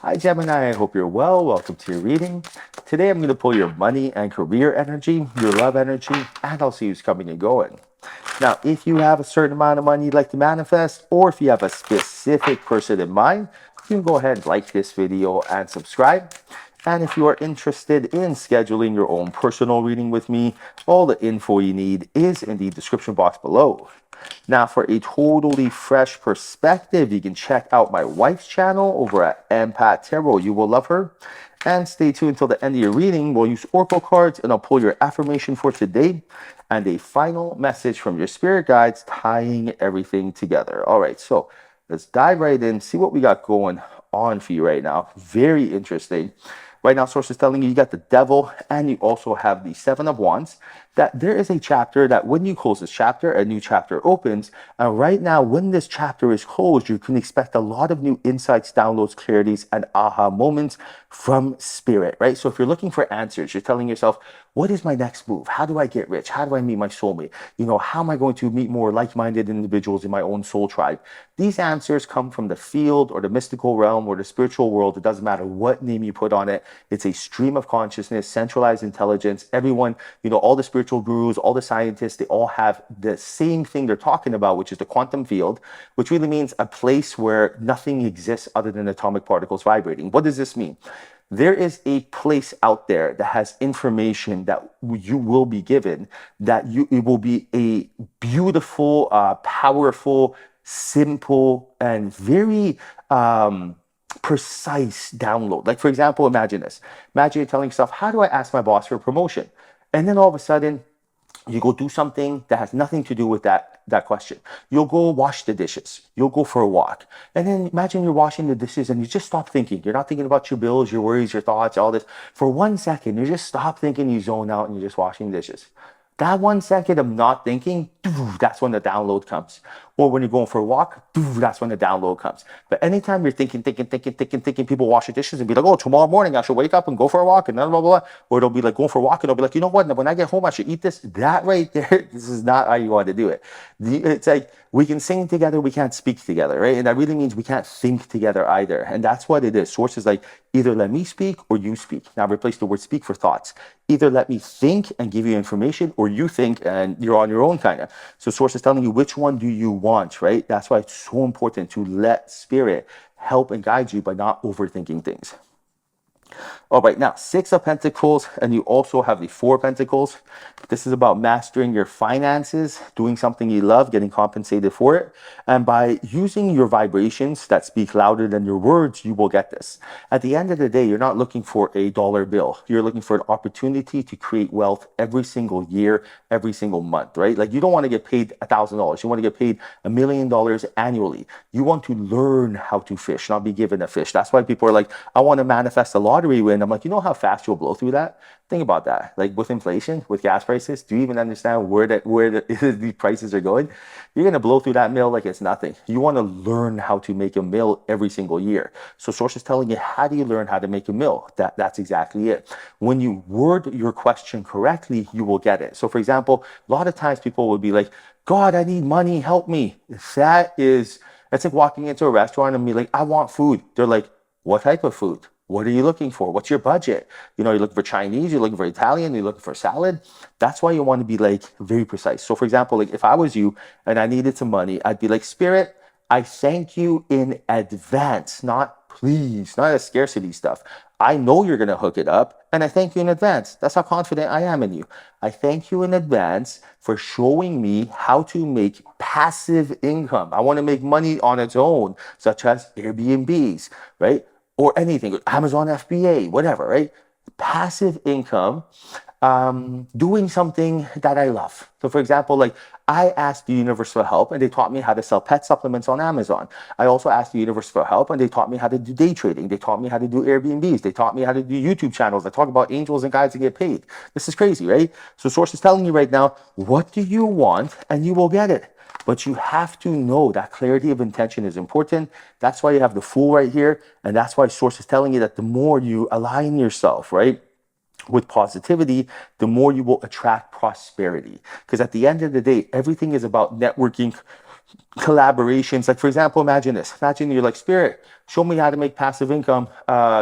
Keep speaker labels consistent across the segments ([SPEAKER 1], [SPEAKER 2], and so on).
[SPEAKER 1] Hi Gemini, I hope you're well. Welcome to your reading. Today I'm going to pull your money and career energy, your love energy, and I'll see who's coming and going. Now, if you have a certain amount of money you'd like to manifest, or if you have a specific person in mind, you can go ahead and like this video and subscribe. And if you are interested in scheduling your own personal reading with me, all the info you need is in the description box below. Now, for a totally fresh perspective, you can check out my wife's channel over at Empath Tarot. You will love her. And stay tuned until the end of your reading. We'll use oracle cards and I'll pull your affirmation for today and a final message from your spirit guides tying everything together. All right, so let's dive right in, see what we got going on for you right now. Very interesting. Right now, source is telling you got the devil and you also have the seven of wands, that there is a chapter that when you close this chapter, a new chapter opens. And right now, when this chapter is closed, you can expect a lot of new insights, downloads, clarities, and aha moments from spirit, right? So if you're looking for answers, you're telling yourself, what is my next move? How do I get rich? How do I meet my soulmate? How am I going to meet more like-minded individuals in my own soul tribe? These answers come from the field or the mystical realm or the spiritual world. It doesn't matter what name you put on it. It's a stream of consciousness, centralized intelligence. Everyone, all the spiritual gurus, all the scientists, they all have the same thing they're talking about, which is the quantum field, which really means a place where nothing exists other than atomic particles vibrating. What does this mean? There is a place out there that has information that you will be given, that it will be a beautiful, powerful, simple, and very precise download. Like, for example, imagine this. Imagine you're telling yourself, how do I ask my boss for a promotion? And then all of a sudden, you go do something that has nothing to do with that question. You'll go wash the dishes. You'll go for a walk. And then imagine you're washing the dishes and you just stop thinking. You're not thinking about your bills, your worries, your thoughts, all this. For 1 second, you just stop thinking, you zone out, and you're just washing dishes. That 1 second of not thinking, that's when the download comes. Or when you're going for a walk, that's when the download comes. But anytime you're thinking, people wash the dishes and be like, oh, tomorrow morning I should wake up and go for a walk and blah, blah, blah. Or it'll be like going for a walk and it'll be like, you know what? When I get home, I should eat this. That right there, this is not how you want to do it. It's like we can sing together, we can't speak together, right? And that really means we can't think together either. And that's what it is. Source is like, either let me speak or you speak. Now replace the word speak for thoughts. Either let me think and give you information, or you think and you're on your own kind of. So source is telling you, which one do you want, right? That's why it's so important to let spirit help and guide you by not overthinking things. All right, now Six of Pentacles, and you also have the Four of Pentacles. This is about mastering your finances, doing something you love, getting compensated for it. And by using your vibrations that speak louder than your words, you will get this. At the end of the day, you're not looking for a dollar bill. You're looking for an opportunity to create wealth every single year, every single month, right? Like, you don't want to get paid $1,000. You want to get paid $1 million annually. You want to learn how to fish, not be given a fish. That's why people are like, I want to manifest a lottery win. I'm like, you know how fast you'll blow through that? Think about that. Like, with inflation, with gas prices, do you even understand where the prices are going? You're going to blow through that mill like it's nothing. You want to learn how to make a mill every single year. So source is telling you, how do you learn how to make a mill? That's exactly it. When you word your question correctly, you will get it. So for example, a lot of times people will be like, God, I need money, help me. It's like walking into a restaurant and be like, I want food. They're like, what type of food? What are you looking for? What's your budget? You're looking for Chinese, you're looking for Italian, you're looking for salad. That's why you want to be like very precise. So for example, like if I was you and I needed some money, I'd be like, Spirit, I thank you in advance, not please, not a scarcity stuff. I know you're going to hook it up, and I thank you in advance. That's how confident I am in you. I thank you in advance for showing me how to make passive income. I want to make money on its own, such as Airbnbs, right? Or anything, Amazon FBA, whatever, right? Passive income, doing something that I love. So for example, like I asked the universe for help and they taught me how to sell pet supplements on Amazon. I also asked the universe for help and they taught me how to do day trading. They taught me how to do Airbnbs. They taught me how to do YouTube channels that talk about angels and guides that get paid. This is crazy, right? So source is telling you right now, what do you want? And you will get it. But you have to know that clarity of intention is important. That's why you have the Fool right here. And that's why source is telling you that the more you align yourself, right, with positivity, the more you will attract prosperity. Because at the end of the day, everything is about networking, collaborations. Like, for example, imagine this. Imagine you're like, Spirit, show me how to make passive income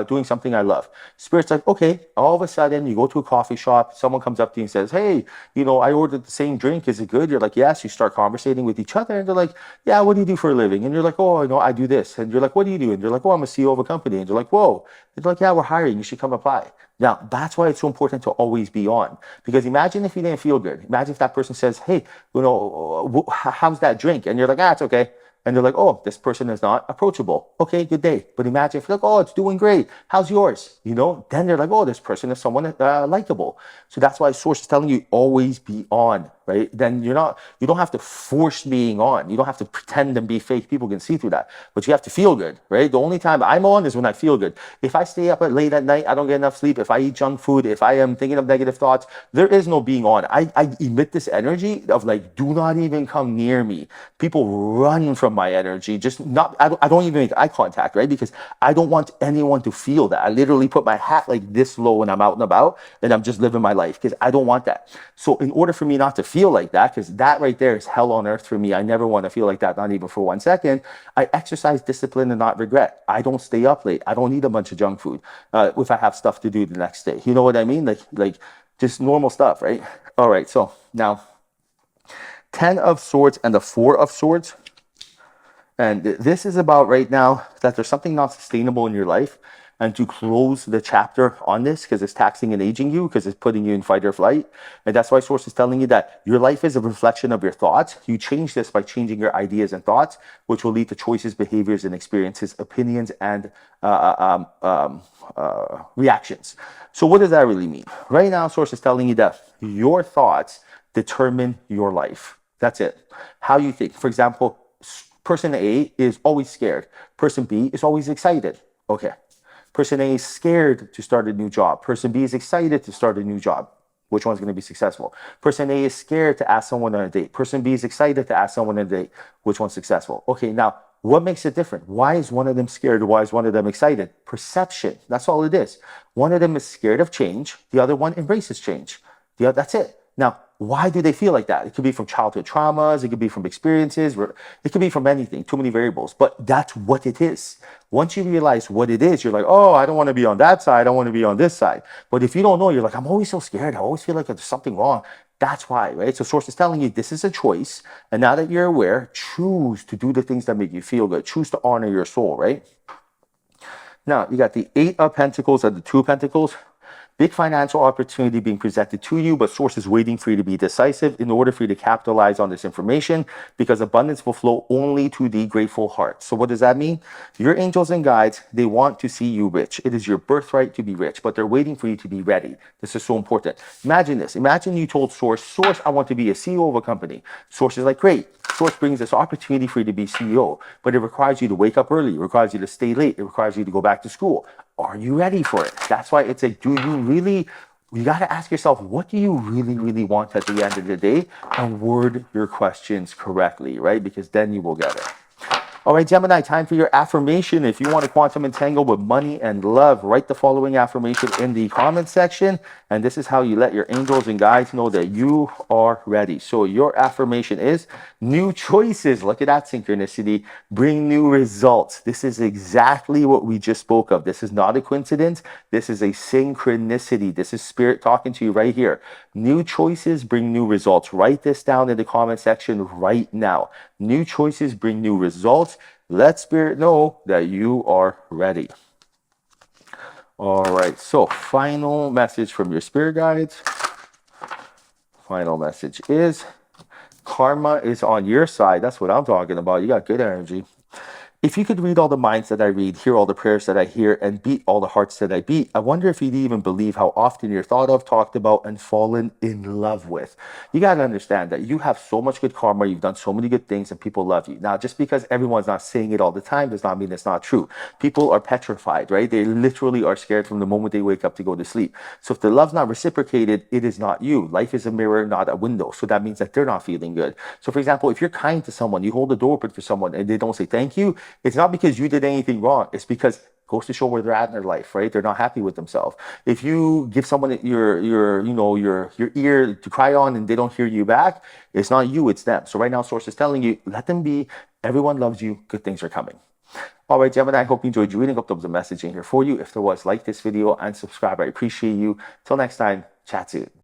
[SPEAKER 1] doing something I love. Spirit's like, okay. All of a sudden, you go to a coffee shop, someone comes up to you and says, hey, I ordered the same drink. Is it good? You're like, yes. You start conversating with each other, and they're like, yeah, what do you do for a living? And you're like, oh, I do this. And you're like, what do you do? And you're like, oh, I'm a CEO of a company. And you're like, whoa. And they're like, yeah, we're hiring. You should come apply. Now, that's why it's so important to always be on. Because imagine if you didn't feel good. Imagine if that person says, hey, how's that drink? And you're like, it's okay. And they're like, oh, this person is not approachable. Okay, good day. But imagine if you're like, oh, it's doing great. How's yours? Then they're like, oh, this person is someone likable. So that's why Source is telling you always be on, right? Then you don't have to force being on. You don't have to pretend and be fake. People can see through that. But you have to feel good, right? The only time I'm on is when I feel good. If I stay up late at night, I don't get enough sleep. If I eat junk food, if I am thinking of negative thoughts, there is no being on. I emit this energy of like, do not even come near me. People run from my energy. I don't even make eye contact, right? Because I don't want anyone to feel that. I literally put my hat like this low when I'm out and about, and I'm just living my life because I don't want that. So in order for me not to feel like that, because that right there is hell on earth for me, I never want to feel like that, not even for 1 second. I exercise discipline and not regret. I don't stay up late. I don't eat a bunch of junk food if I have stuff to do the next day. You know what I mean? Like just normal stuff, right? All right. So now 10 of Swords and the 4 of Swords. And this is about right now that there's something not sustainable in your life, and to close the chapter on this because it's taxing and aging you, because it's putting you in fight or flight. And that's why Source is telling you that your life is a reflection of your thoughts. You change this by changing your ideas and thoughts, which will lead to choices, behaviors, and experiences, opinions, and reactions. So what does that really mean? Right now, Source is telling you that your thoughts determine your life. That's it. How you think. For example, person A is always scared. Person B is always excited. Okay. Person A is scared to start a new job. Person B is excited to start a new job. Which one's going to be successful? Person A is scared to ask someone on a date. Person B is excited to ask someone on a date. Which one's successful? Okay, now, what makes it different? Why is one of them scared? Why is one of them excited? Perception. That's all it is. One of them is scared of change. The other one embraces change. That's it. Now, why do they feel like that? It could be from childhood traumas. It could be from experiences. It could be from anything. Too many variables. But that's what it is. Once you realize what it is, you're like, oh, I don't want to be on that side. I want to be on this side. But if you don't know, you're like, I'm always so scared. I always feel like there's something wrong. That's why, right? So Source is telling you this is a choice. And now that you're aware, choose to do the things that make you feel good. Choose to honor your soul, right? Now, you got the 8 of Pentacles and the 2 of Pentacles. Big financial opportunity being presented to you, but Source is waiting for you to be decisive in order for you to capitalize on this information, because abundance will flow only to the grateful heart. So what does that mean? Your angels and guides, they want to see you rich. It is your birthright to be rich, but they're waiting for you to be ready. This is so important. Imagine this. Imagine you told Source, I want to be a CEO of a company. Source is like, great. Source brings this opportunity for you to be CEO, but it requires you to wake up early. It requires you to stay late. It requires you to go back to school. Are you ready for it? That's why it's like, you got to ask yourself, what do you really, really want at the end of the day? And word your questions correctly, right? Because then you will get it. All right, Gemini, time for your affirmation. If you want to quantum entangle with money and love, write the following affirmation in the comment section. And this is how you let your angels and guides know that you are ready. So your affirmation is new choices. Look at that synchronicity. Bring new results. This is exactly what we just spoke of. This is not a coincidence. This is a synchronicity. This is spirit talking to you right here. New choices bring new results. Write this down in the comment section right now. New choices bring new results. Let spirit know that you are ready. All right, so final message from your spirit guides. Final message is karma is on your side. That's what I'm talking about. You got good energy. If you could read all the minds that I read, hear all the prayers that I hear, and beat all the hearts that I beat, I wonder if you'd even believe how often you're thought of, talked about, and fallen in love with. You got to understand that you have so much good karma, you've done so many good things, and people love you. Now, just because everyone's not saying it all the time does not mean it's not true. People are petrified, right? They literally are scared from the moment they wake up to go to sleep. So if the love's not reciprocated, it is not you. Life is a mirror, not a window. So that means that they're not feeling good. So for example, if you're kind to someone, you hold the door open for someone, and they don't say thank you, it's not because you did anything wrong. It's because goes to show where they're at in their life, right? They're not happy with themselves. If you give someone your ear to cry on and they don't hear you back, it's not you, it's them. So right now, source is telling you, let them be. Everyone loves you. Good things are coming. All right, Gemini, I hope you enjoyed reading. Hope there was a message in here for you. If there was, like this video and subscribe. I appreciate you. Till next time, chat soon.